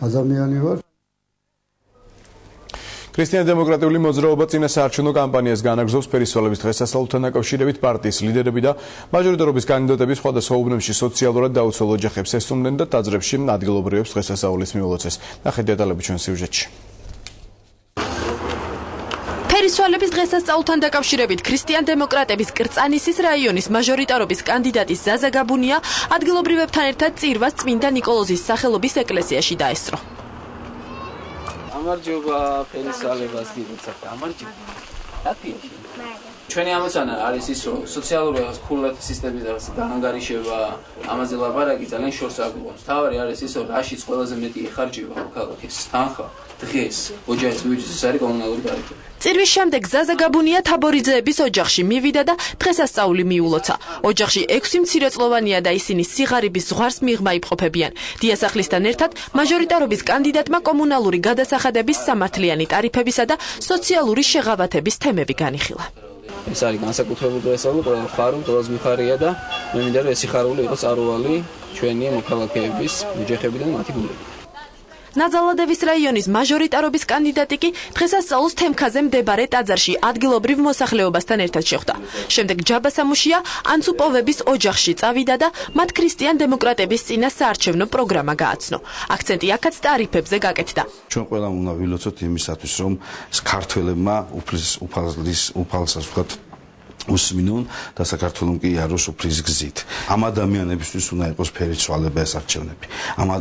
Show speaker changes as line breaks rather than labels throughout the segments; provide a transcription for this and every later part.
ადამიანი ვარ.
ქრისტიან-დემოკრატიული მოძრაობა წინა საარჩევნო კამპანიას განაგრძობს ფერისცვალების დღესასწაულთან დაკავშირებით პარტიის ლიდერები და მაჟორიტარობის კანდიდატები სხვადასხვა უბნებში სოციალურად დაუცველ ოჯახებს ესტუმრნენ და ტაძრებში ადგილობრივებს დღესასწაულის მიულოცეს. ნახეთ დეტალები ჩვენ სიუჟეტში.
ფერისცვალების დღესასწაულთან დაკავშირებით ქრისტიან-დემოკრატების კრწანისის რაიონის მაჟორიტარობის კანდიდატი ზაზა გაბუნია ადგილობრივებთან ერთად წირვას წმინდა ნიკოლოზის სახელობის ეკლესიაში დაესწრო.
გამარჯობა ფერისცვალებას გიძახთ, გამარჯობა. აფიში. ჩვენი ამოცანა არის ის, რომ სოციალური ხურლად სისტემის გაანგარიშება, ამაზე ლაპარაკი ძალიან შორს აგვიყვანს. თავარი არის ის, რომ რაშიც ყველაზე მეტი ეხარჯება ქალაქის თანხა დღეს ოჯახის ბიუჯეტის არის კომუნალური ტარიფები.
წირვის შემდეგ ზაზა გაბუნია თაბორიძეების ოჯახში მივიდა და დღესასწაული მიულოცა. ოჯახში 6 მცირეწლოვანია და ისინი სიღარიბის ზღვარს მიღმა იპყრობებიან. დიასახლისთან ერთად მაჟორიტარობის კანდიდატმა კომუნალური გადასახადების სამართლიანი ტარიფებისა და სოციალური შეღავათების თემები განიხილა.
ეს არის განსაკუთრებული დღესასწაული, ყველა ხარო, ყველას მიხარია და მე მინდა რომ ეს სიხარული იყოს წარუვალი ჩვენი მოქალაქეების, ოჯახებიდან მათი გულები.
ნაძალადევის რაიონის მაჟორიტარობის კანდიდატი კი დღესასწაულს თემქაზე მდებარე ტაძარში ადგილობრივ მოსახლეობასთან ერთად შეხვდა. შემდეგ ჯაბასამუშია ანცუპოვების ოჯახში წავიდა და მათ ქრისტიან-დემოკრატების წინა საარჩევნო პროგრამა გააცნო. აქცენტი აქაც ტარიფებზე გაკეთდა.
ჩვენ ყველამ უნდა ვილოცოთ იმისათვის, რომ ქართველებმა უფალსაც ვთქვათ უსმინონ და საქართველოს კი იაროს უფლის გზით. ამ ადამიანებისთვის უნდა იყოს ფერისცვალება ეს არჩევნები.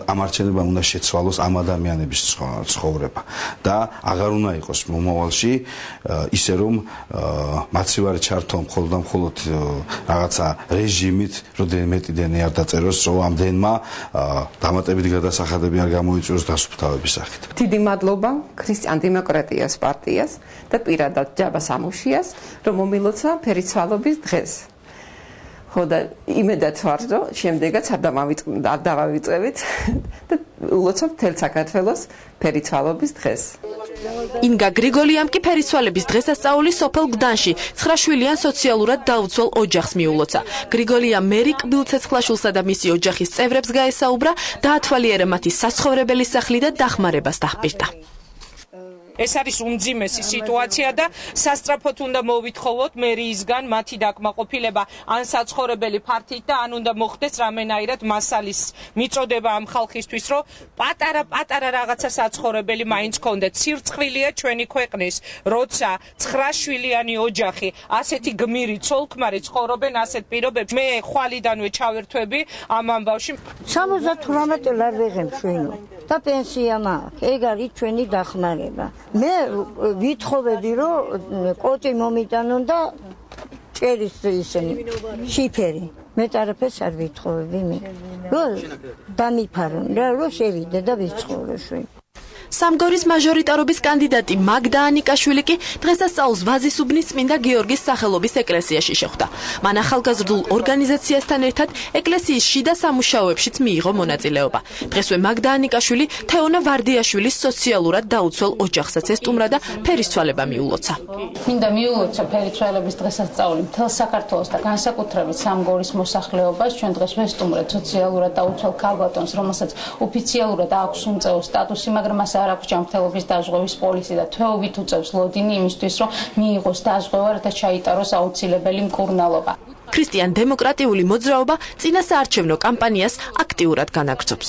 ამ არჩევნებამ უნდა შეცვალოს ამ ადამიანების ცხოვრება და აღარ უნდა იყოს მომავალში ისე რომ მაცივარი ჩართვა მხოლოდ რაღაცა რეჟიმით რამდენიმე დენი არ დაწეროს, რომ ამდენმა დამატებითი გადასახადები არ გამოიწვიოს დასუფთავების სახით.
დიდი მადლობა ქრისტიან-დემოკრატიას პარტიას და პირადად ჯაბასამუშიას, რომ მომილოცა ფერისცვალობის დღეს. ხო და იმედად ვარ, რომ შემდეგაც არ დავავიწყებით და ულოცავ მთელ საქართველოს ფერისცვალობის დღეს.
ინგა გრიგოლიამ კი ფერისცვალების დღესასწაული სოფელ გდანში 9 შვილიან სოციალურად დაუცველ ოჯახს მიულოცა. გრიგოლია მერი კბილცეცხლაშვილსა და მისი ოჯახის წევრებს გაესაუბრა, დაათვალიერა მათი საცხოვრებელი სახლი და დახმარებას დაჰპირდა.
ეს არის უმძიმესი სიტუაცია და სასწრაფოდ უნდა მოვითხოვოთ მერიისგან მათი დაკმაყოფილება ან საცხოვრებელი ფართით და ან უნდა მოხდეს რამენაირად მასალის მიწოდება ამ ხალხისთვის, რომ პატარა რაღაცა საცხოვრებელი მაინც კონდეთ. სირცხვილია ჩვენი ქვეყნის, როცა 9 შვილიანი ოჯახი ასეთი გმირი ცოლქმარი ცხოვრობენ ასეთ პირობებში. მე ხვალიდანვე ჩავერთვები ამ ამბავში.
78 ლარ ვეღემშვენო და პენსია მაქვს. ეგ არის ჩვენი დახმარება. მე ვითხოვები, რომ კოჭი მომიტანონ და ჭერის ისინი შიფერი. მე არაფერს არ ვითხოვები მე. რომ დამიფარონ, რომ შევიდე და ვიცხოვრო შვენ.
სამგორის მაჟორიტარობის კანდიდატი მაგდა ანიკაშვილი კი დღესასწაულს ვაზისუბნის წმინდა გიორგის სახელობის ეკლესიაში შეხვდა. მან ახალგაზრდულ ორგანიზაციასთან ერთად ეკლესიის შიდა სამუშაოებშიც მიიღო მონაწილეობა. დღესვე მაგდა ანიკაშვილი თეონა ვარდიაშვილის სოციალურად დაუცველ ოჯახსაც ესტუმრა და ფერისცვალება მიულოცა.
მინდა მიულოცა ფერისცვალების დღესასწაული მთელ საქართველოს და განსაკუთრებით სამგორის მოსახლეობას. ჩვენ დღეს ვესტუმრეთ სოციალურად დაუცველ ქალბატონს, რომელსაც ოფიციალურად აქვს უმწეო სტატუსი, მაგრამ არ აქვს ჯანმრთელობის დაზღვევის პოლისი და თვეობით უწევს ლოდინი იმისთვის, რომ მიიღოს დაზღვევა, რათა ჩაიტაროს აუცილებელი მკურნალობა.
ქრისტიან-დემოკრატიული მოძრაობა წინა საარჩევნო კამპანიას აქტიურად განაგრძობს.